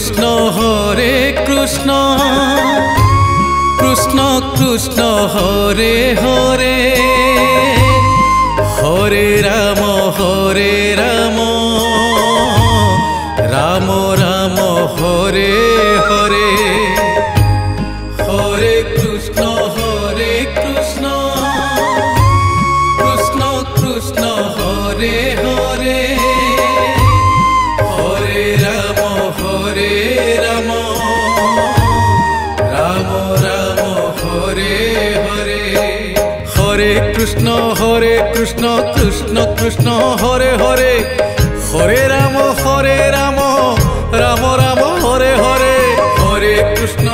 Krishna हरे Krishna Krishna Krishna Hare Hare Hare Ram Ram Ram Hare Hare Hare Krishna Krishna Krishna Hare Hare Hare Ram Ram Ram Hare Hare Hare Krishna Krishna Krishna Hare Hare Hare Ram Ram Ram Hare Hare Hare Krishna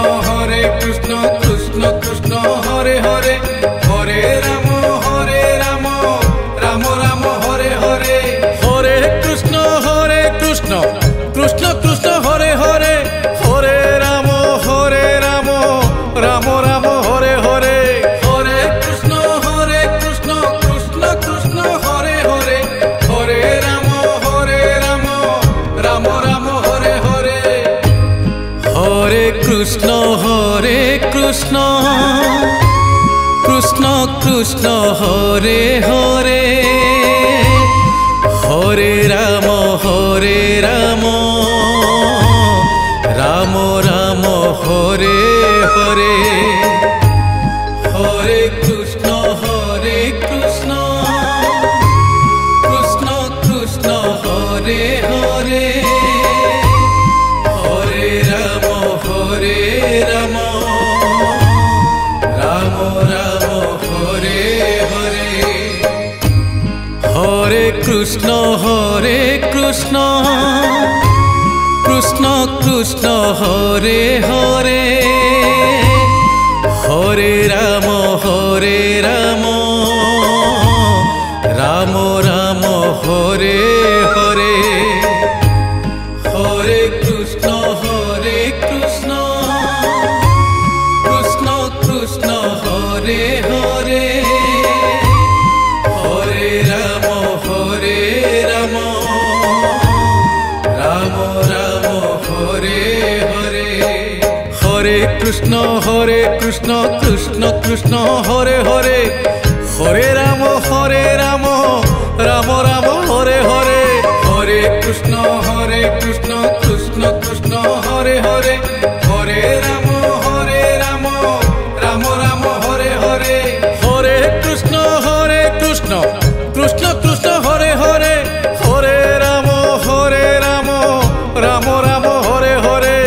Krishna Krishna Hare Hare Hare Ram Ram Ram Hare Hare Hare Krishna Krishna Krishna Hare Hare Hare Ram Ram Ram Hare Hare Hare Krishna Krishna Krishna Hare Hare Hare Ram Ram Hare Hare Hare Krishna Krishna Krishna Hare Hare Hare Ram Ram Ram Hare Hare Hare Krishna Krishna Krishna Hare Hare Hare Ram Ram Ram Hare Hare Hare Krishna Krishna Krishna Hare Hare Hare Ram Ram Ram Hare Hare Hare Krishna Krishna Krishna Hare Hare Hare Ram Ram Ram Hare Hare Hare Krishna Krishna Krishna Hare Hare Hare Ram Ram Ram Hare Hare Hare Krishna Krishna Krishna Hare Hare Hare Ram Ram Ram Hare Hare Hare Krishna Krishna Krishna Hare Hare Hare Ram Ram Ram Hare Hare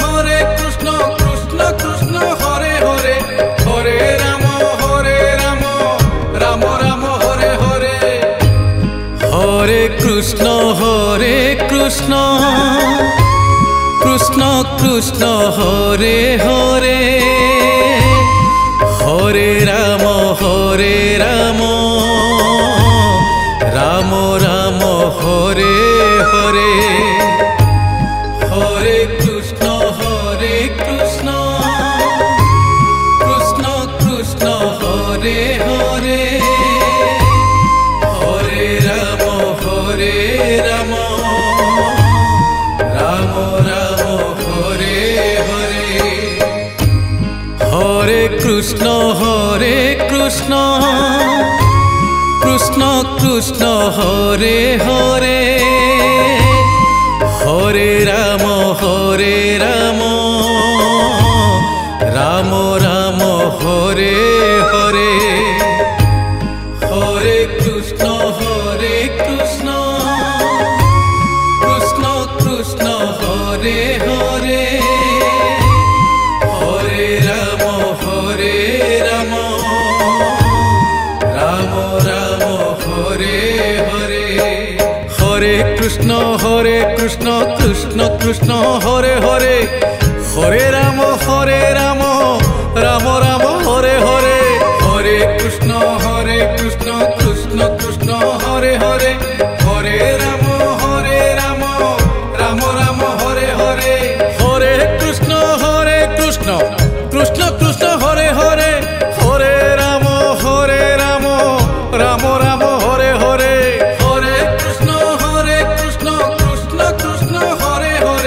Hare Krishna Krishna Krishna Hare Hare Hare Ram Ram Ram Hare Hare Hare Krishna Krishna Krishna Hare Hare Hare Ram Ram Ram Hare Hare Hare Krishna Krishna Krishna Hare Hare Hare Ram Ram Ram Hare Hare Hare Krishna Krishna Krishna Hare Hare Hare Ram Ram Ram Hare Hare Hare Krishna Krishna Krishna Hare Hare Hare Ram Ram Ram Hare Hare Hare Krishna Krishna Krishna Hare Hare Hare Ram Ram Ram Hare Hare Hare Krishna Krishna Krishna Hare Hare Hare Ram Ram Ram Hare Hare Hare Krishna Krishna Krishna Hare Hare Hare Ram Ram Ram Hare Hare Hare Krishna Krishna Krishna Hare Hare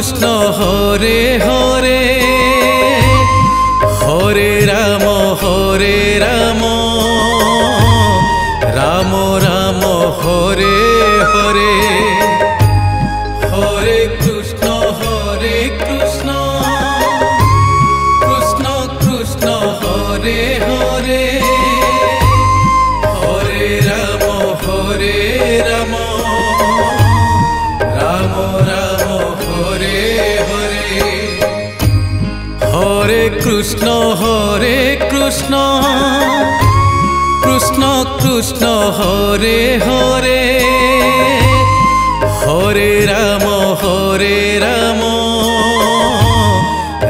Krishna Hare Hare Hare Ram Ram Ram Hare Hare Hare Krishna Krishna Krishna Hare Hare Hare Ram Ram Ram Hare Hare Hare Krishna Krishna Krishna Hare Hare Hare Ram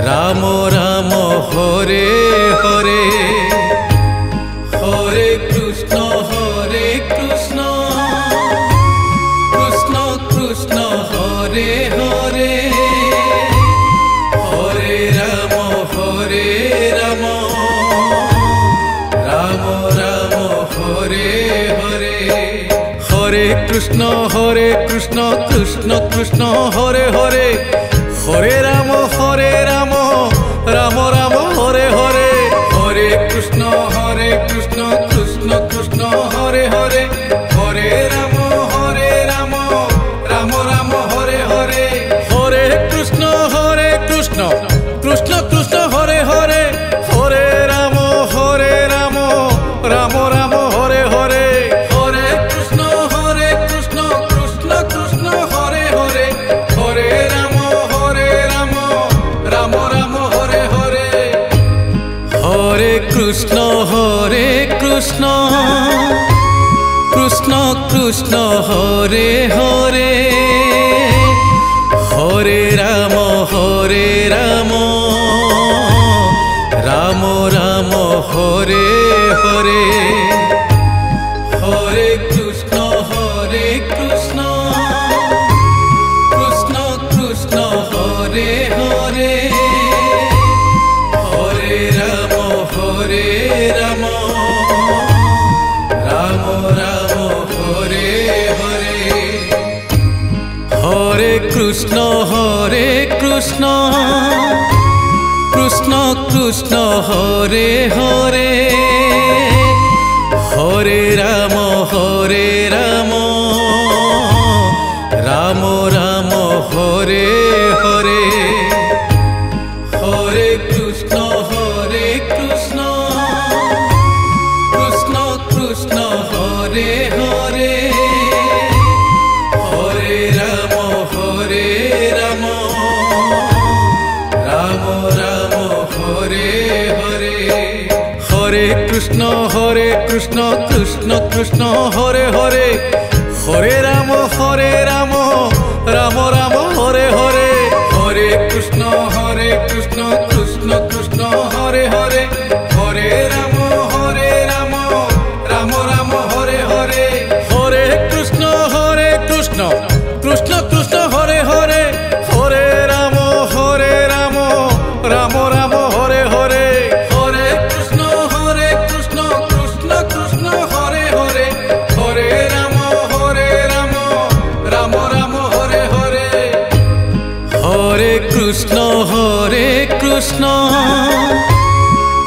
Ram Ram Hare Hare Hare Krishna Krishna Krishna Hare Hare Hare Ram Ram Ram Hare Hare Hare Krishna Krishna Krishna Hare Hare Hare Ram Ram Ram Hare Hare Hare Krishna Krishna Krishna Hare Hare Hare Ram Ram Ram Hare Hare Hare Krishna Krishna Krishna Hare Hare Hare Ram Ram Ram Hare Hare Hare Krishna Krishna Krishna Hare Hare Hare Ram Ram Ram Hare Hare Hare Krishna Krishna Krishna Hare Hare Hare Ram Ram Ram Hare Hare Hare Krishna Krishna Krishna Hare Hare Hare Ram Ram Ram Hare Hare Hare Krishna Krishna Krishna Hare Hare Hare Ram Ram Ram Hare Hare Hare Krishna Krishna Krishna Hare Hare Hare Ram Ram Ram Hare Hare Hare Krishna Krishna Krishna Hare Hare Hare Ram Ram Ram Hare Hare Hare Krishna Krishna Krishna Hare Hare Hare Ram Ram Ram Hare Hare Hare Krishna Krishna Krishna Hare Hare Hare Ram Ram Ram Hare Hare Hare Krishna Krishna Krishna Hare Hare Hare Ram Ram Ram Hare Hare Hare Krishna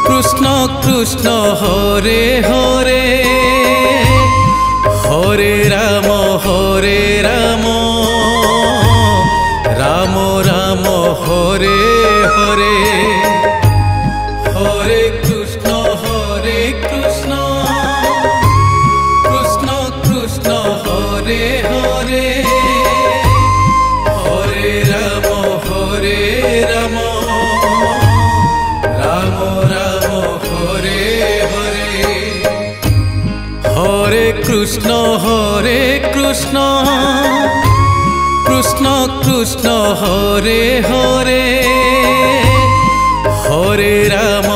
Krishna Krishna Hare Hare Hare Ram Ram Ram Hare Hare Hare Krishna Krishna Krishna Hare Hare Hare Ram Ram Ram Hare Hare Hare Krishna Krishna Krishna Hare Hare Hare Ram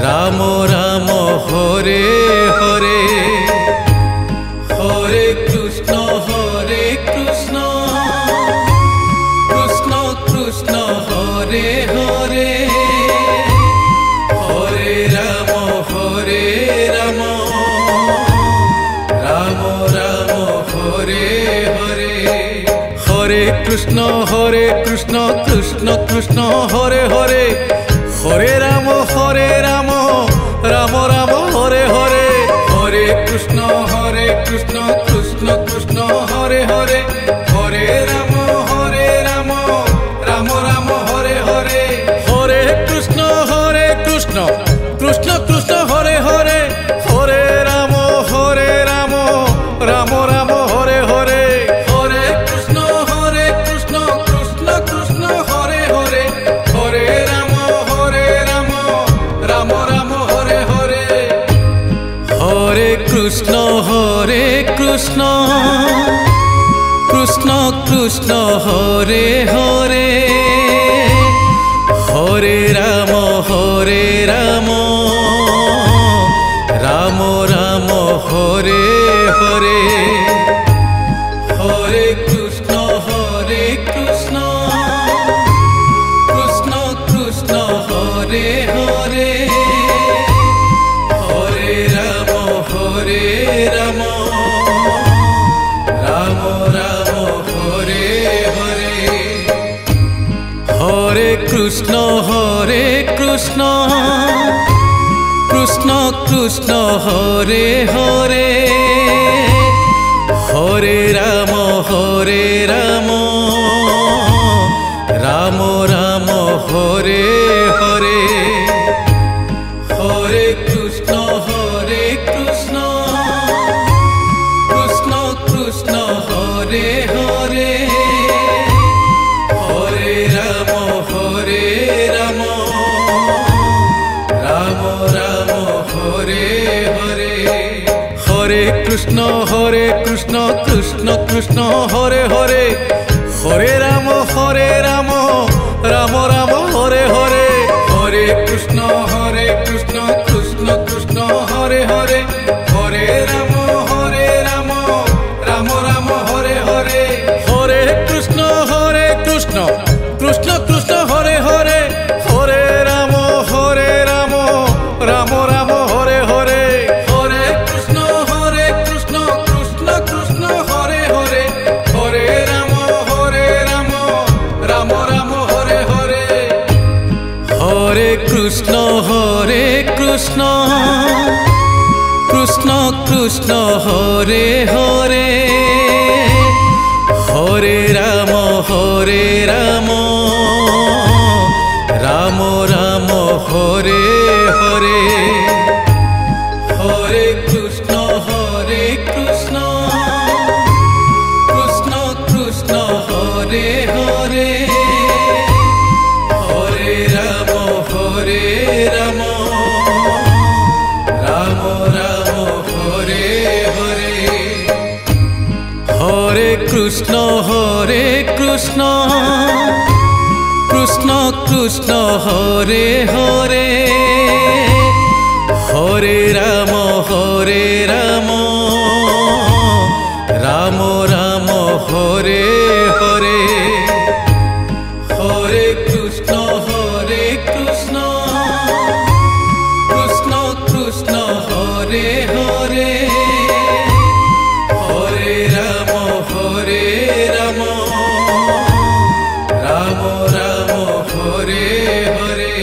Ram Ram Hare Hare Hare Krishna Krishna Krishna Hare Hare Hare Ram Ram Ram Hare Hare Krishna Krishna Krishna Hare Hare Hare Ram Ram Ram Hare Hare Hare Krishna Krishna Krishna Hare Hare Hare Ram Ram Ram Hare Hare Hare Krishna Krishna Krishna Hare Hare Hare Ram Ram Ram Hare Hare Hare Krishna Krishna Krishna Hare Hare Hare Ram Ram Ram Hare Hare Hare Krishna Krishna Krishna Hare Hare Hare Ram Ram Ram Hare Hare Hare Krishna Krishna Krishna Hare Hare Hare Ram Ram Ram Hare Hare Hare Krishna Krishna Krishna Hare Hare Hare Ram Ram Ram Hare Hare Hare Krishna Krishna Krishna Hare Hare Hare Ram Ram Ram Hare Hare Hare Krishna Krishna Hare Hare Hare Ram Ram Ram Hare Hare Hare Krishna Krishna Hare Hare Hare Ram Ram Ram Hare Hare Hare Krishna Krishna Krishna Hare Hare Hare Ram Ram Ram Hare Hare Hare Krishna Krishna Krishna Hare Hare Hare Ram Ram Ram Hare Hare Hare Krishna Krishna Krishna Hare Hare Hare Ram Ram Ram Hare Hare Hare Krishna Krishna Krishna Hare Hare Hare Ram Ram Ram Hare Hare Hare Krishna Krishna Krishna Hare Hare Hare Ram Ram Ram Hare Hare Hare Krishna Krishna Krishna Hare Hare Hare Ram Ram Ram Hare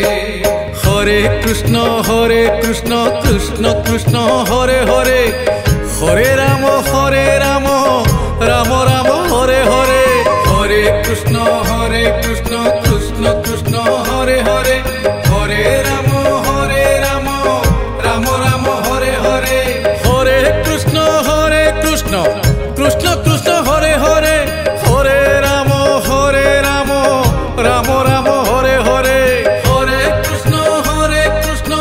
Hare Hare Krishna Krishna Hare Hare Hare Ram Ram Hare Hare Hare Krishna Krishna Hare Hare Hare Ram Ram Ram Hare Hare Hare Krishna Krishna Hare Hare Hare Ram Ram Ram Hare Hare Hare Krishna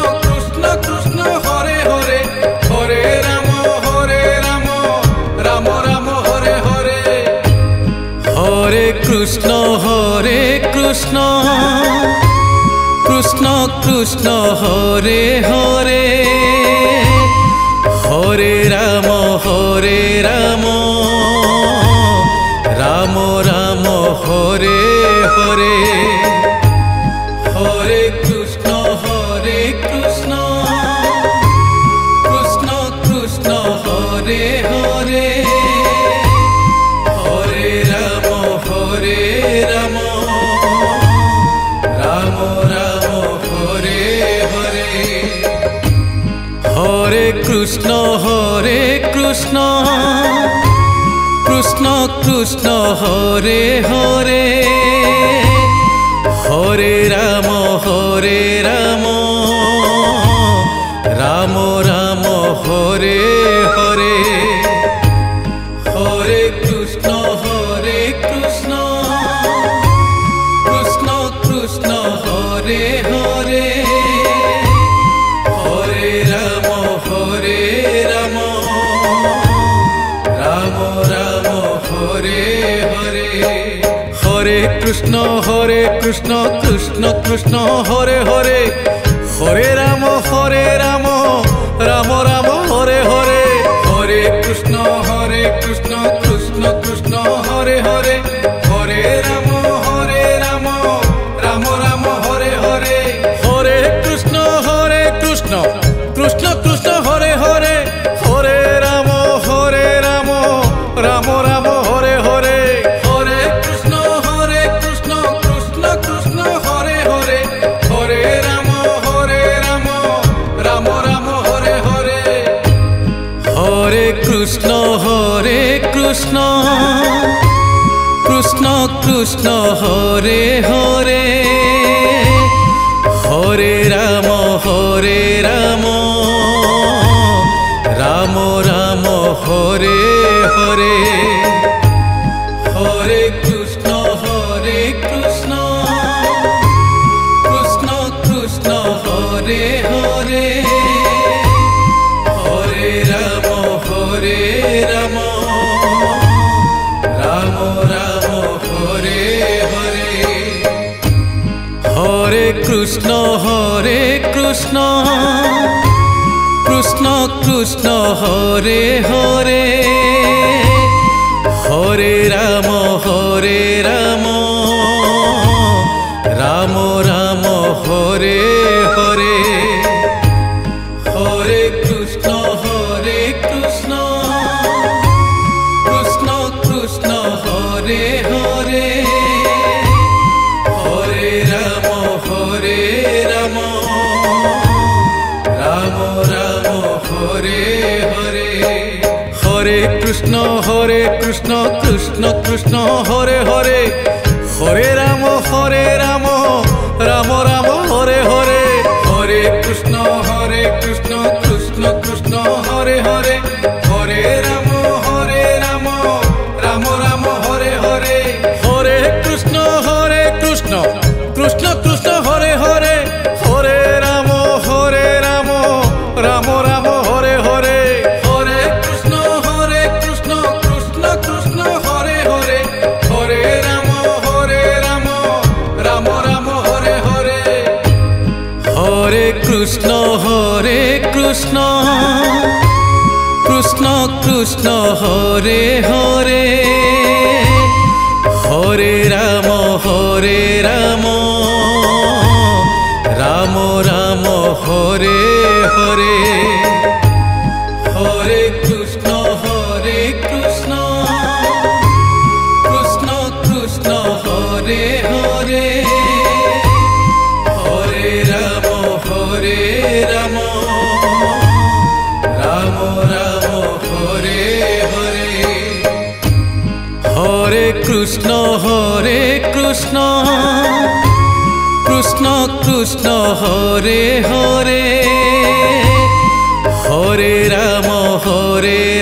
Krishna Hare Hare Hare Ram Ram Ram Hare Hare Hare Krishna Krishna Krishna Hare Hare Hare Ram Ram Ram Hare Hare Hare Krishna Krishna Krishna Hare Hare Hare Ram হরে Krishna Krishna Krishna Hare Hare Hare Ram Ram Ram Hare Hare Hare Krishna Krishna Krishna Hare Hare Hare Ram Ram Ram Hare Hare Hare Krishna Krishna Krishna Hare Hare Hare Ram Ram Ram Hare Hare Hare Krishna Krishna Krishna Hare Hare Hare Ram Ram Ram Hare Hare Hare Krishna Krishna Krishna Hare Hare Hare Ram Ram Ram Hare Hare Hare Krishna Krishna Krishna Hare Hare Hare Ram Ram Ram Hare Hare Hare Krishna Krishna Krishna Hare Hare Hare Ram Ram Ram Hare Hare Hare Krishna Krishna Krishna Hare Hare Hare Ram Ram Ram Hare Hare Hare Krishna Krishna Krishna Hare Hare Hare Ram Ram Ram Hare Hare Hare Krishna Krishna Krishna Hare Hare Hare Ram Ram Ram Hare Hare Hare Krishna Krishna Krishna Hare Hare Hare Ram Ram Ram Hare Hare Hare Krishna Krishna Krishna Hare Hare Hare Ram Ram Ram Hare Hare Hare Krishna Krishna Krishna Hare Hare Hare Ram Ram Ram Hare Hare Hare Krishna Krishna Krishna Hare Hare Hare Ram Ram Ram Hare Hare Hare Krishna Krishna Krishna Hare Hare Hare Ram Ram Ram Hare Hare Hare Krishna Krishna Krishna Hare Hare Hare Ram Ram Ram Hare Hare Hare Krishna Krishna Krishna Hare Hare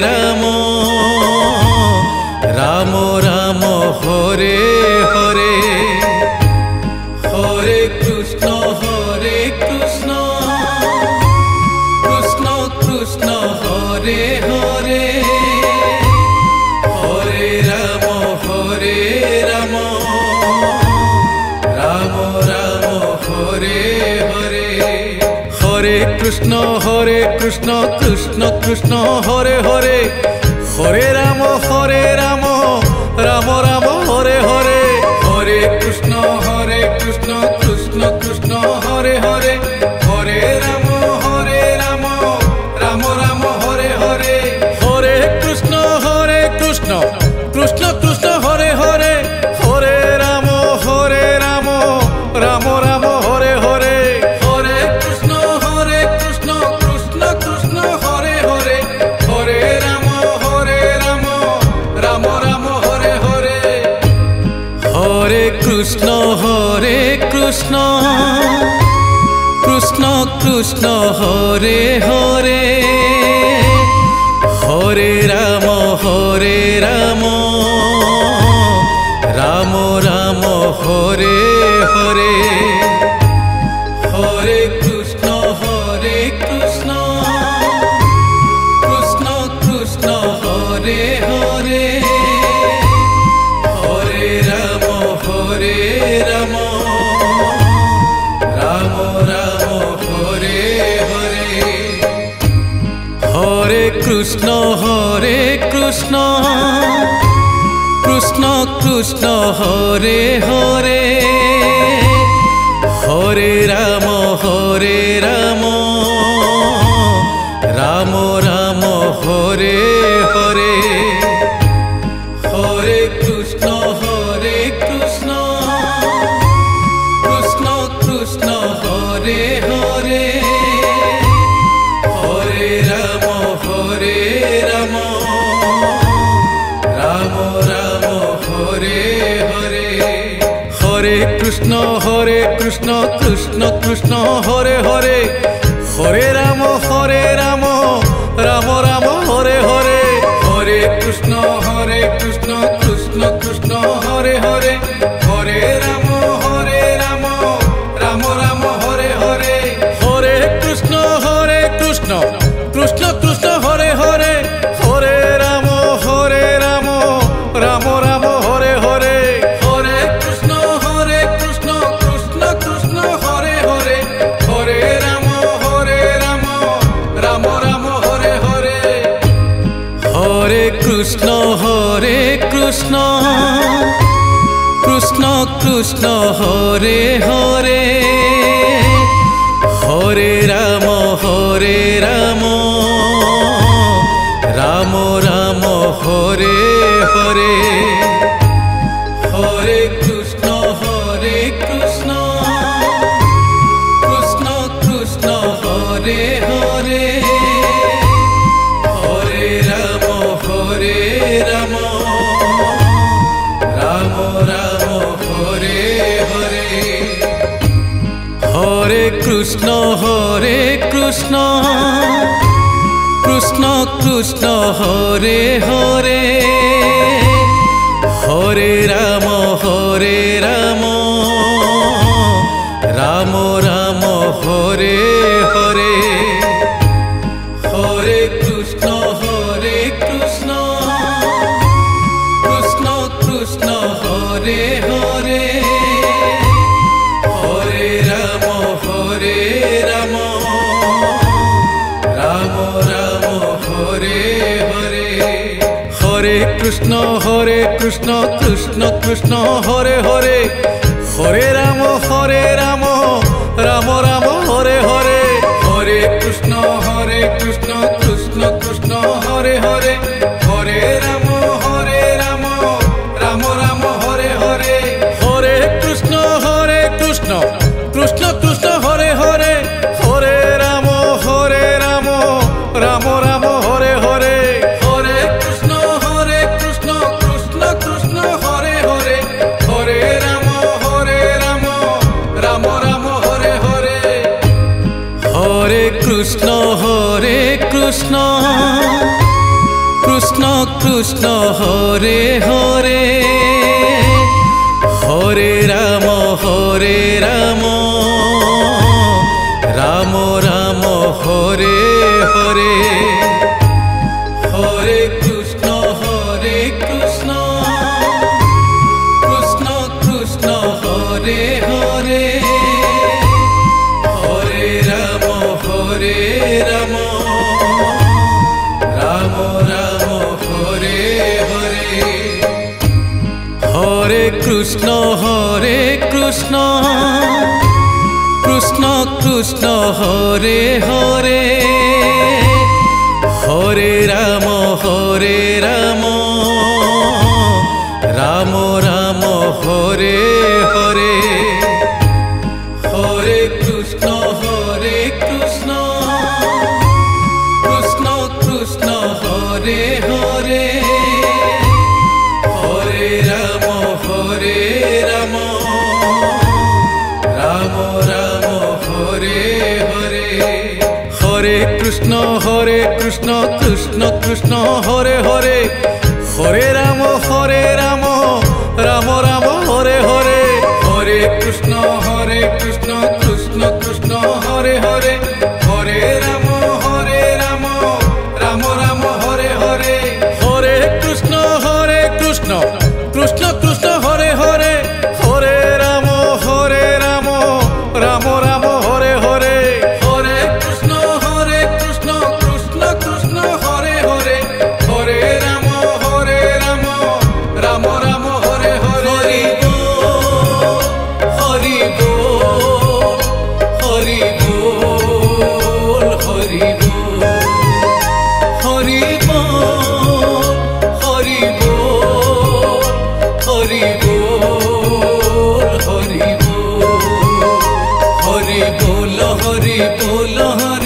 Hare Ram Ram Ram Hare Hare Hare Krishna Krishna Krishna Hare Hare Hare Ram Ram Ram Hare Hare Hare Krishna Krishna Krishna Hare Hare Hare Ram Ram Ram Hare Hare Hare Krishna Krishna Krishna Hare Hare Hare Ram Ram Ram Hare Hare Hare Krishna Krishna Krishna Hare Hare Hare Ram Ram Ram Hare Hare Hare Krishna Krishna Krishna Krishna Krishna Krishna Hare Hare Hare Ram Ram Ram Hare Hare Hare Krishna Krishna Krishna Hare Hare Hare Ram Ram Ram Hare Hare Hare Krishna Krishna Krishna Hare Hare Hare Ram Ram Ram Hare Hare Hare Krishna Krishna Krishna Hare Hare Hare Ram Ram Ram Hare Hare Hare Krishna Krishna Krishna Hare Hare Hare Ram Ram Ram Hare Hare Hare Krishna Krishna Krishna Hare Hare Hare Ram Ram Ram Hare Hare Hare Krishna Krishna Krishna Hare Hare Hare Ram Ram Ram Hare Hare Hare Krishna Krishna Krishna Hare Hare Hare Ram Ram Ram Hare Hare Hare Krishna Krishna Krishna Hare Hare Hare Ram Ram Ram Hare Hare Hare Krishna Krishna Krishna Hare Hare Hare Ram Ram Ram Hare Hare Hare Krishna Krishna Krishna Hare Hare Hare Ram Ram Ram Hare Hare Hare Krishna Krishna Krishna Hare Hare Hare Ram Ram Ram Hare Hare Hare Krishna Krishna Krishna Hare Hare Hare Ram Ram Ram Hare Hare Hare Krishna Krishna Krishna Hare Hare Hare Ram Ram Ram Hare Hare Hare Krishna Krishna Krishna Hare Hare Hare Ram Ram Ram Hare Hare Hare Krishna Krishna Krishna Hare Hare Hare Ram Ram Ram Hare Hare Hare Krishna Krishna Krishna Hare Hare Hare Ram Ram Ram Hare Hare Hare Krishna Krishna Krishna Hare Hare Hare Ram Ram Ram Hare Hare Hare Krishna Krishna Krishna Hare Hare Hare Ram Ram Ram Hare Hare Hare Krishna Krishna Krishna Hare Hare Hare Ram Ram Krishna Krishna Krishna Hare Hare Hare Ram Ram Ram Hare Hare Hare Krishna Krishna Krishna Hare Hare Hare Ram Ram Ram Hare Hare Hare Krishna Krishna Krishna Hare Hare Hare Ram Ram Ram Hare Hare Hare Krishna Krishna Krishna Hare Hare Hare Ram Ram Ram Hare Hare Hari বল Hari বল Hari বল Hari বল Hari বল Hari বল Hari বল Hari বল Hari বল